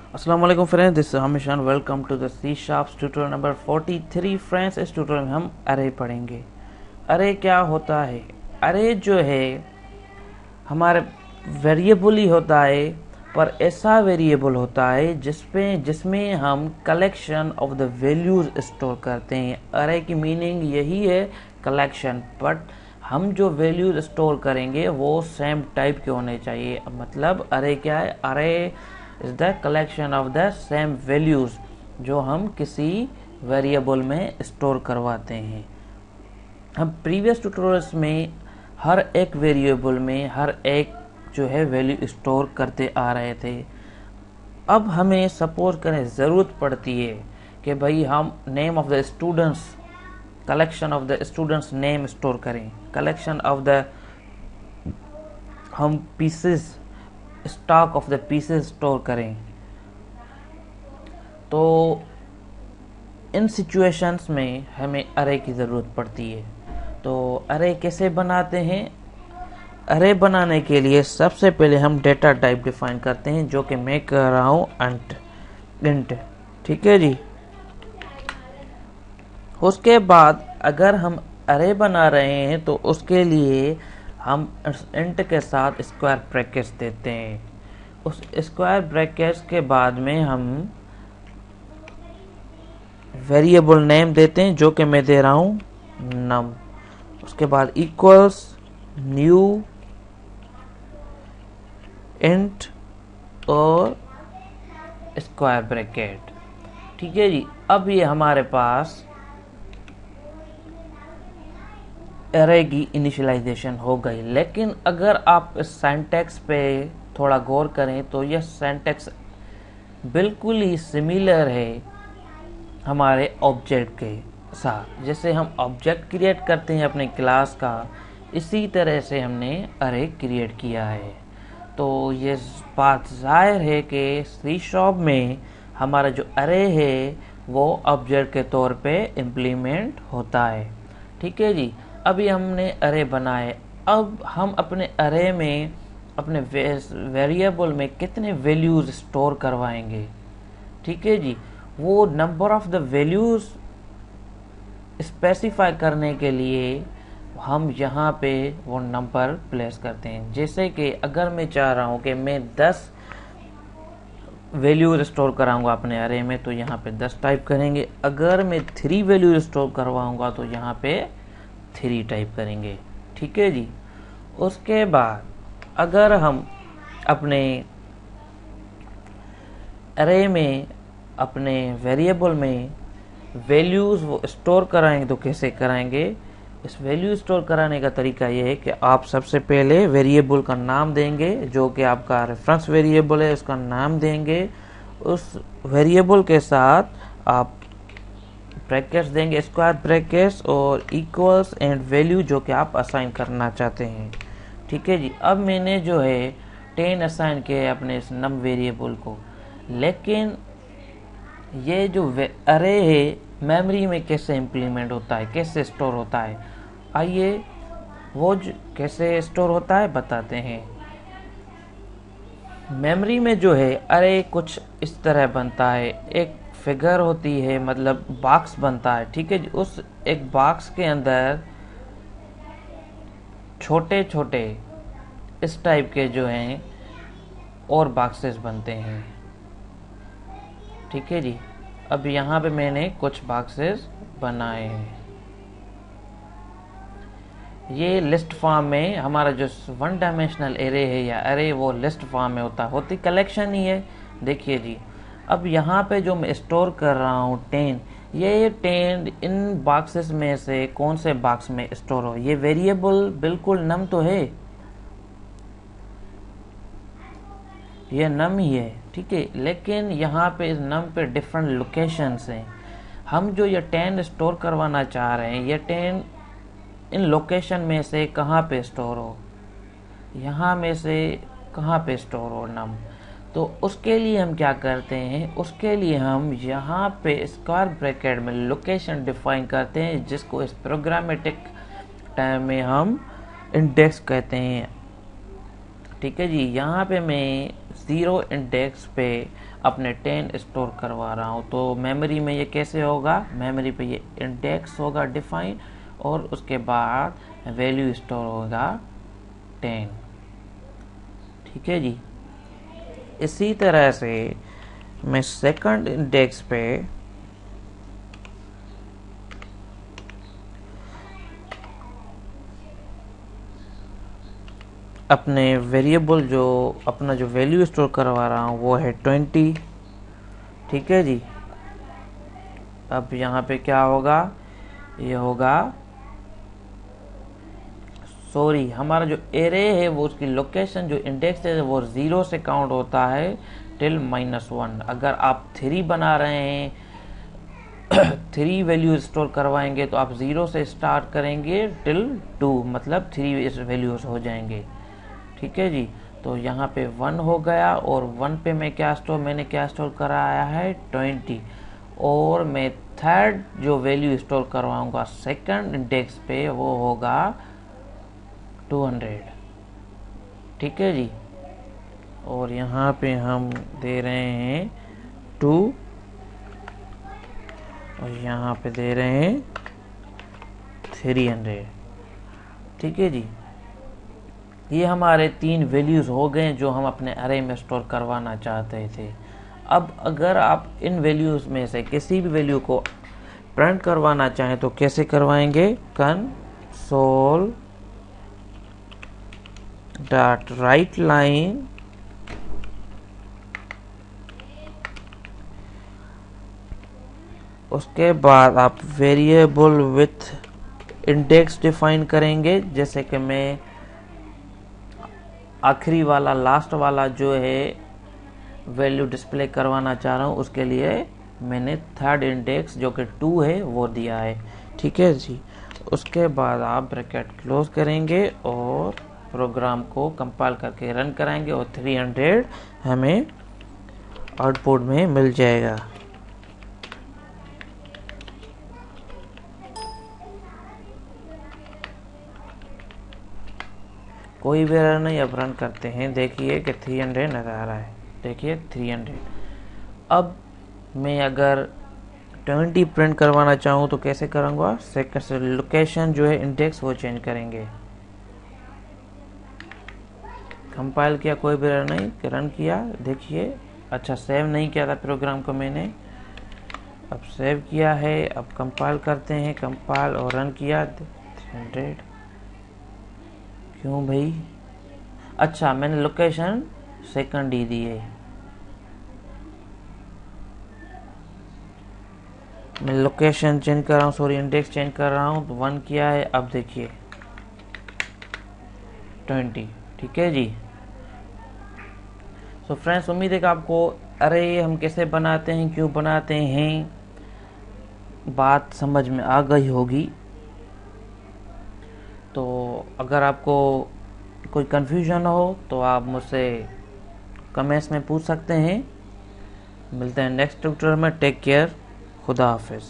अस्सलाम वालेकुम friends, this is हमेशान। Welcome to the C sharps tutorial number 43 friends. इस ट्यूटोरियल में हम अरे पढ़ेंगे। अरे क्या होता है? अरे जो है हमारे वेरिएबल ही होता है, पर ऐसा वेरिएबल होता है जिसमें हम collection of the values store करते हैं। अरे की मीनिंग यही है, कलेक्शन। बट हम जो वैल्यूज स्टोर करेंगे वो सेम टाइप के होने चाहिए। मतलब अरे क्या है? अरे is the collection of the same values जो हम किसी वेरिएबल में स्टोर करवाते हैं। हम प्रीवियस ट्यूटोरियल्स में हर एक वेरिएबल में हर एक जो है वैल्यू स्टोर करते आ रहे थे। अब हमें सपोज करें ज़रूरत पड़ती है कि भाई हम name of the students, collection of the students name store करें, कलेक्शन ऑफ द हम pieces, stock of the pieces store करें। तो इन सिचुएशंस में हमें अरे की ज़रूरत पड़ती है। तो अरे कैसे बनाते हैं? अरे बनाने के लिए सबसे पहले हम डेटा टाइप डिफाइन करते हैं, जो कि मैं कर रहा हूँ इंट। ठीक है जी। उसके बाद अगर हम अरे बना रहे हैं तो उसके लिए हम इंट के साथ स्क्वायर ब्रैकेट्स देते हैं। उस स्क्वायर ब्रैकेट्स के बाद में हम वेरिएबल नेम देते हैं, जो कि मैं दे रहा हूँ नम। उसके बाद इक्वल्स न्यू इंट और स्क्वायर ब्रैकेट। ठीक है जी। अब ये हमारे पास एरे की इनिशियलाइजेशन हो गई। लेकिन अगर आप इस सिंटैक्स पे थोड़ा गौर करें तो यह सिंटैक्स बिल्कुल ही सिमिलर है हमारे ऑब्जेक्ट के साथ। जैसे हम ऑब्जेक्ट क्रिएट करते हैं अपने क्लास का, इसी तरह से हमने अरे क्रिएट किया है। तो ये बात जाहिर है कि सी शॉप में हमारा जो अरे है वो ऑब्जेक्ट के तौर पे इम्प्लीमेंट होता है। ठीक है जी। अभी हमने अरे बनाए। अब हम अपने अरे में अपने वेरिएबल में कितने वैल्यूज स्टोर करवाएंगे? ठीक है जी। वो number of the values specify करने के लिए हम यहाँ पे वो नंबर प्लेस करते हैं। जैसे कि अगर मैं चाह रहा हूँ कि मैं 10 वैल्यू स्टोर कराऊंगा अपने अरे में, तो यहाँ पे 10 टाइप करेंगे। अगर मैं 3 वैल्यू स्टोर करवाऊंगा तो यहाँ पे 3 टाइप करेंगे। ठीक है जी। उसके बाद अगर हम अपने अरे में, अपने वेरिएबल में वैल्यूज वो स्टोर कराएंगे तो कैसे कराएंगे? इस वैल्यू स्टोर कराने का तरीका यह है कि आप सबसे पहले वेरिएबल का नाम देंगे, जो कि आपका रेफरेंस वेरिएबल है, उसका नाम देंगे। उस वेरिएबल के साथ आप ब्रैकेट्स देंगे, स्क्वायर ब्रैकेट्स और इक्वल्स एंड वैल्यू, जो कि आप असाइन करना चाहते हैं। ठीक है जी। अब मैंने जो है 10 असाइन किया है अपने इस नम वेरिएबल को। लेकिन ये जो अरे है मेमोरी में कैसे इम्प्लीमेंट होता है, कैसे स्टोर होता है, आइए वो कैसे स्टोर होता है बताते हैं। मेमोरी में जो है अरे कुछ इस तरह बनता है। एक फिगर होती है, मतलब बॉक्स बनता है। ठीक है जी। उस एक बॉक्स के अंदर छोटे छोटे इस टाइप के जो हैं और बॉक्सेस बनते हैं। ठीक है जी। अब यहाँ पे मैंने कुछ बॉक्सेस बनाए हैं। ये लिस्ट फॉर्म में हमारा जो 1 डायमेंशनल एरे है या अरे, वो लिस्ट फॉर्म में होती कलेक्शन ही है। देखिए जी। अब यहाँ पे जो मैं स्टोर कर रहा हूँ 10, ये 10 इन बॉक्सेस में से कौन से बॉक्स में स्टोर हो? ये वेरिएबल बिल्कुल नम तो है, ये नम ही है। ठीक है। लेकिन यहाँ पे इस नम पे डिफरेंट लोकेशंस हैं। हम जो ये 10 स्टोर करवाना चाह रहे हैं, ये 10 इन लोकेशन में से कहाँ पे स्टोर हो, यहाँ में से कहाँ पे स्टोर हो नम। तो उसके लिए हम क्या करते हैं? उसके लिए हम यहाँ पे स्क्वायर ब्रैकेट में लोकेशन डिफाइन करते हैं, जिसको इस प्रोग्रामेटिक टाइम में हम इंडेक्स कहते हैं। ठीक है जी। यहाँ पे मैं 0 इंडेक्स पे अपने 10 स्टोर करवा रहा हूँ, तो मेमोरी में ये कैसे होगा, मेमोरी पे ये इंडेक्स होगा डिफाइन और उसके बाद वैल्यू स्टोर होगा 10। ठीक है जी। इसी तरह से मैं सेकंड इंडेक्स पे अपने वेरिएबल जो अपना जो वैल्यू स्टोर करवा रहा हूँ वो है 20। ठीक है जी। अब यहाँ पे क्या होगा, ये होगा, सॉरी, हमारा जो एरे है वो उसकी लोकेशन जो इंडेक्स है वो 0 से काउंट होता है टिल -1। अगर आप 3 बना रहे हैं 3 वैल्यू स्टोर करवाएंगे तो आप 0 से स्टार्ट करेंगे टिल 2, मतलब 3 वैल्यूज हो जाएंगे। ठीक है जी। तो यहाँ पे 1 हो गया और 1 पे मैंने क्या स्टोर कराया है 20, और मैं थर्ड जो वैल्यू स्टोर करवाऊंगा सेकंड इंडेक्स पे वो होगा 200। ठीक है जी। और यहाँ पे हम दे रहे हैं 2 और यहाँ पे दे रहे हैं 300। ठीक है जी। ये हमारे 3 वैल्यूज़ हो गए जो हम अपने अरे में स्टोर करवाना चाहते थे। अब अगर आप इन वैल्यूज़ में से किसी भी वैल्यू को प्रिंट करवाना चाहें तो कैसे करवाएंगे, कंसोल डॉट राइट लाइन उसके बाद आप वेरिएबल विथ इंडेक्स डिफाइन करेंगे। जैसे कि मैं आखिरी वाला लास्ट वाला जो है वैल्यू डिस्प्ले करवाना चाह रहा हूँ, उसके लिए मैंने थर्ड इंडेक्स जो कि 2 है वो दिया है। ठीक है जी। उसके बाद आप ब्रैकेट क्लोज करेंगे और प्रोग्राम को कंपाइल करके रन कराएंगे और 300 हमें आउटपुट में मिल जाएगा। कोई भी एरर नहीं। अब रन करते हैं, देखिए कि 300 नज़र आ रहा है, देखिए 300। अब मैं अगर 20 प्रिंट करवाना चाहूँ तो कैसे करूँगा, सेकंड से लोकेशन जो है इंडेक्स वो चेंज करेंगे। कंपाइल किया, कोई भी एरर नहीं, रन किया, देखिए अच्छा सेव नहीं किया था प्रोग्राम को मैंने, अब सेव किया है। अब कंपाइल करते हैं, कंपाइल और रन किया, 300। क्यों भाई, अच्छा मैंने लोकेशन सेकंड ही दी है, मैं लोकेशन चेंज कर रहा हूँ, सॉरी इंडेक्स चेंज कर रहा हूँ, तो 1 किया है। अब देखिए 20। ठीक है जी। तो फ्रेंड्स उम्मीद है कि आपको अरे हम कैसे बनाते हैं, क्यों बनाते हैं, बात समझ में आ गई होगी। तो अगर आपको कोई कन्फ्यूजन हो तो आप मुझसे कमेंट्स में पूछ सकते हैं। मिलते हैं नेक्स्ट ट्यूटोरियल में। टेक केयर, खुदा हाफिज़।